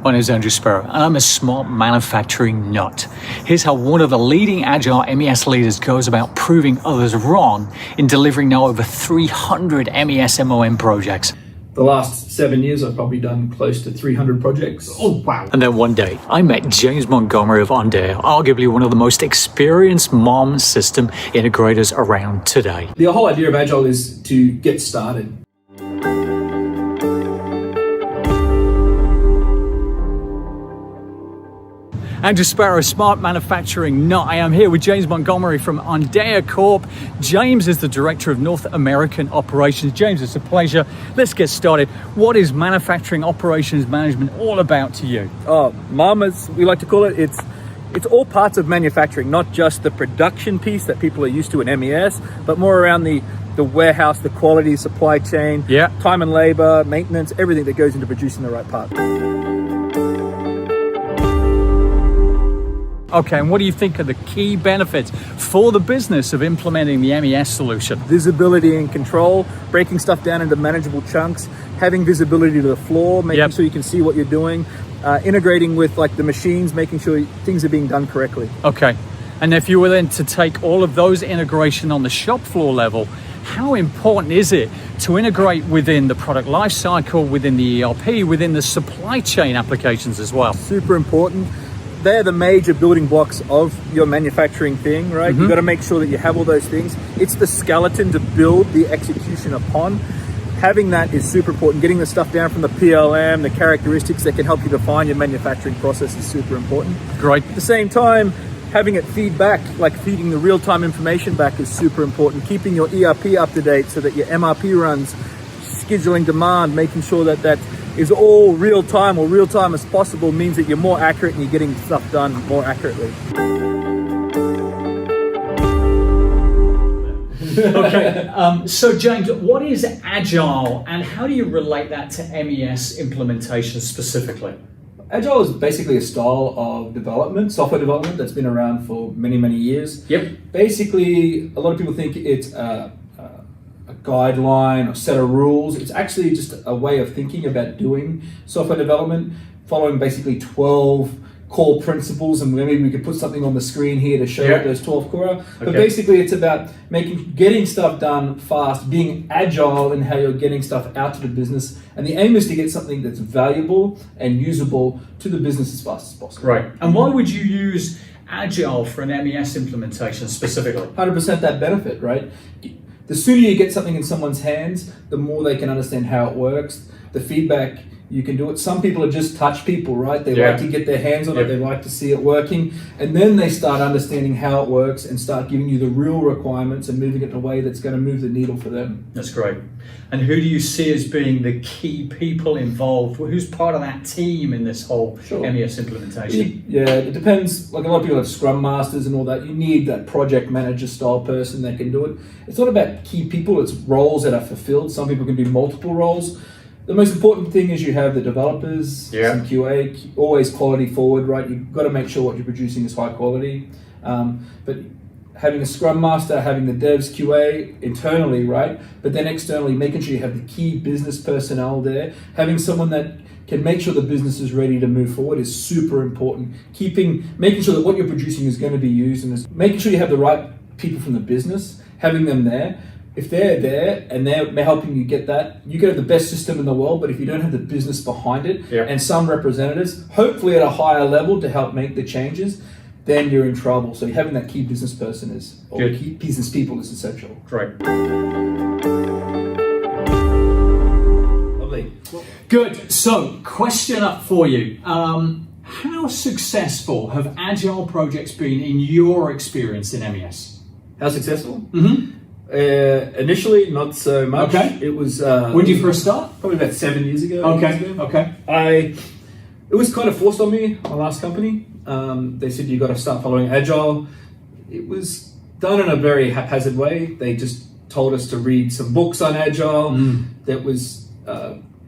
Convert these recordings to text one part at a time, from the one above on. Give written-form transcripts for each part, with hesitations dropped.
My name is Andrew Sparrow, and I'm a smart manufacturing nut. Here's how one of the leading Agile MES leaders goes about proving others wrong in delivering now over 300 MES MOM projects. The last 7 years, I've probably done close to 300 projects. Oh, wow. And then one day, I met James Montgomery of Ondea, arguably one of the most experienced MOM system integrators around today. The whole idea of Agile is to get started. Andrew Sparrow, smart manufacturing nut. I am here with James Montgomery from Ondea Corp. James is the Director of North American Operations. James, it's a pleasure. Let's get started. What is manufacturing operations management all about to you? MOM, as we like to call it, it's all parts of manufacturing, not just the production piece that people are used to in MES, but more around the warehouse, the quality, supply chain, time and labor, maintenance, everything that goes into producing the right part. Okay, and what do you think are the key benefits for the business of implementing the MES solution? Visibility and control, breaking stuff down into manageable chunks, having visibility to the floor, making sure you can see what you're doing, integrating with like the machines, making sure things are being done correctly. Okay, and if you were then to take all of those integration on the shop floor level, how important is it to integrate within the product lifecycle, within the ERP, within the supply chain applications as well? Super important. They're the major building blocks of your manufacturing thing, right? You've got to make sure that you have all those things. It's the skeleton to build the execution upon. Having that is super important. Getting the stuff down from the PLM, the characteristics that can help you define your manufacturing process is super important. Great. At the same time, having it feed back, like feeding the real-time information back is super important. Keeping your ERP up to date so that your MRP runs, scheduling demand, making sure that that is all real-time or real-time as possible means that you're more accurate and you're getting stuff done more accurately. Okay, so James, what is Agile and how do you relate that to MES implementation specifically? Agile is basically a style of development, software development that's been around for many, many years. Basically, a lot of people think it's a guideline or set of rules. It's actually just a way of thinking about doing software development, following basically 12 core principles, and maybe we could put something on the screen here to show what those 12 core are. But basically it's about getting stuff done fast, being agile in how you're getting stuff out to the business, and the aim is to get something that's valuable and usable to the business as fast as possible. Right, and why would you use Agile for an MES implementation specifically? 100% that benefit, right? The sooner you get something in someone's hands, the more they can understand how it works, the feedback you can do it. Some people are just touch people, right? They like to get their hands on it, they like to see it working, and then they start understanding how it works and start giving you the real requirements and moving it in a way that's going to move the needle for them. That's great. And who do you see as being the key people involved? Who's part of that team in this whole MES implementation? It depends. Like a lot of people have scrum masters and all that. You need that project manager style person that can do it. It's not about key people, it's roles that are fulfilled. Some people can do multiple roles. The most important thing is you have the developers, some QA, always quality forward, right? You've got to make sure what you're producing is high quality. But having a scrum master, having the devs QA internally, right? But then externally, making sure you have the key business personnel there, having someone that can make sure the business is ready to move forward is super important. Making sure that what you're producing is going to be used, and making sure you have the right people from the business, having them there. If they're there and they're helping you get that, you could have the best system in the world, but if you don't have the business behind it and some representatives, hopefully at a higher level to help make the changes, then you're in trouble. So having that key business person key business people is essential. Great. Lovely. Good. So, question up for you. How successful have Agile projects been in your experience in MES? How successful? Initially, not so much. It was. When did you first start? Probably about 7 years ago. It was kind of forced on me. My last company, they said you got to start following Agile. It was done in a very haphazard way. They just told us to read some books on Agile. That was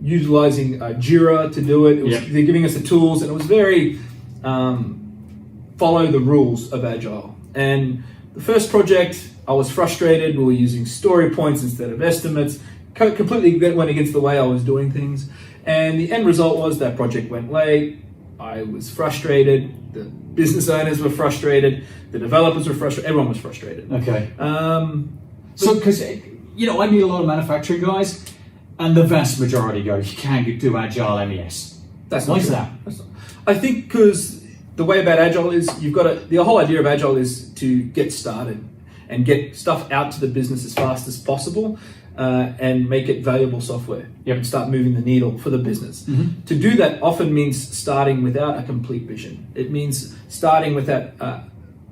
utilizing Jira to do it. They're giving us the tools, and it was very follow the rules of Agile. And the first project, I was frustrated. We were using story points instead of estimates. Completely went against the way I was doing things. And the end result was that project went late. I was frustrated. The business owners were frustrated. The developers were frustrated. Everyone was frustrated. Okay. So, because I meet a lot of manufacturing guys, and the vast majority go, "You can't do Agile MES." That's Why not is true. that? I think because the way about Agile is the whole idea of Agile is to get started and get stuff out to the business as fast as possible and make it valuable software. Yep. And start moving the needle for the business. Mm-hmm. To do that often means starting without a complete vision. It means starting without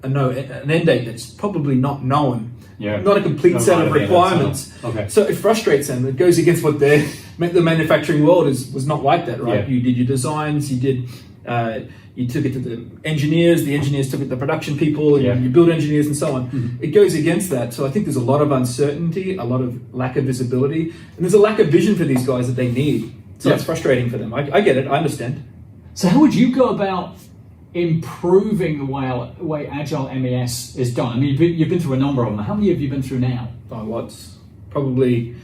an end date that's probably not known. Yeah. Not a complete set of requirements. Okay. So it frustrates them. It goes against what the manufacturing world was not like that, right? Yeah. You did your designs, you took it to the engineers took it to the production people, and you build engineers and so on. Mm-hmm. It goes against that. So I think there's a lot of uncertainty, a lot of lack of visibility, and there's a lack of vision for these guys that they need. So it's frustrating for them. I get it, I understand. So how would you go about improving the way Agile MES is done? I mean, you've been through a number of them. How many have you been through now? Lots. Probably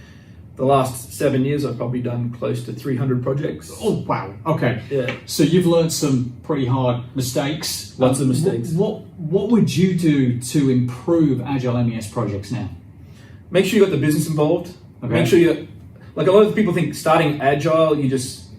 the last 7 years, I've probably done close to 300 projects. Oh, wow. Okay. Yeah. So you've learned some pretty hard mistakes. Lots of mistakes. What would you do to improve Agile MES projects now? Make sure you got the business involved. Okay. Make sure like a lot of people think starting Agile, you just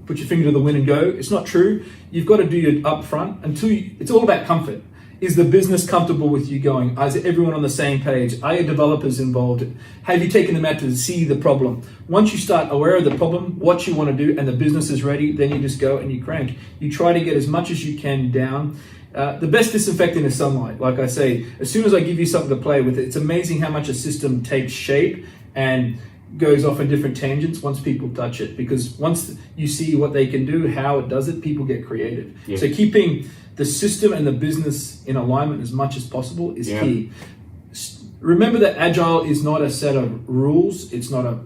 put your finger to the wind and go. It's not true. You've got to do it up front it's all about comfort. Is the business comfortable with you going? Is everyone on the same page? Are your developers involved? Have you taken them out to see the problem? Once you start aware of the problem, what you want to do, and the business is ready, then you just go and you crank. You try to get as much as you can down. The best disinfectant is sunlight. Like I say, as soon as I give you something to play with, it's amazing how much a system takes shape and goes off in different tangents once people touch it. Because once you see what they can do, how it does it, people get creative. Yeah. So keeping the system and the business in alignment as much as possible is key. Remember that Agile is not a set of rules. It's not a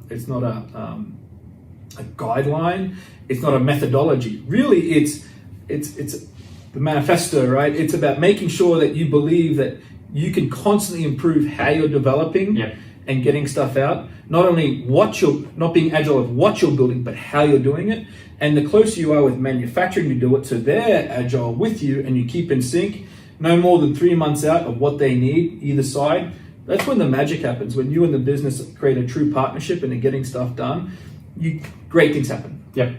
guideline. It's not a methodology. Really, it's the manifesto, right? It's about making sure that you believe that you can constantly improve how you're developing and getting stuff out. Not only not being agile of what you're building, but how you're doing it. And the closer you are with manufacturing to do it, so they're agile with you and you keep in sync, no more than 3 months out of what they need, either side. That's when the magic happens. When you and the business create a true partnership and are getting stuff done, great things happen. Yep.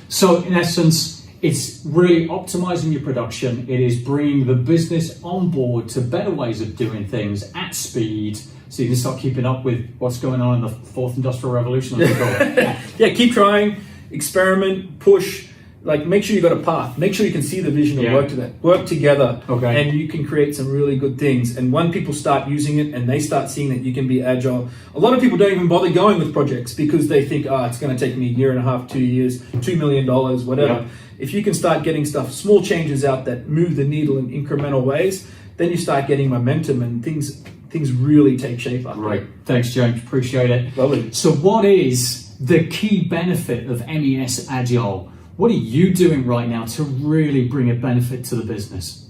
So in essence, it's really optimizing your production. It is bringing the business on board to better ways of doing things at speed, so you can start keeping up with what's going on in the fourth industrial revolution. Yeah, keep trying, experiment, push. Like, make sure you got a path. Make sure you can see the vision and work together, and you can create some really good things. And when people start using it and they start seeing that you can be agile, a lot of people don't even bother going with projects because they think, it's going to take me 1.5 years, 2 years, $2 million, whatever. Yeah. If you can start getting small changes out that move the needle in incremental ways, then you start getting momentum and things really take shape up. Right. Thanks, James. Appreciate it. Lovely. So what is the key benefit of MES Agile? What are you doing right now to really bring a benefit to the business?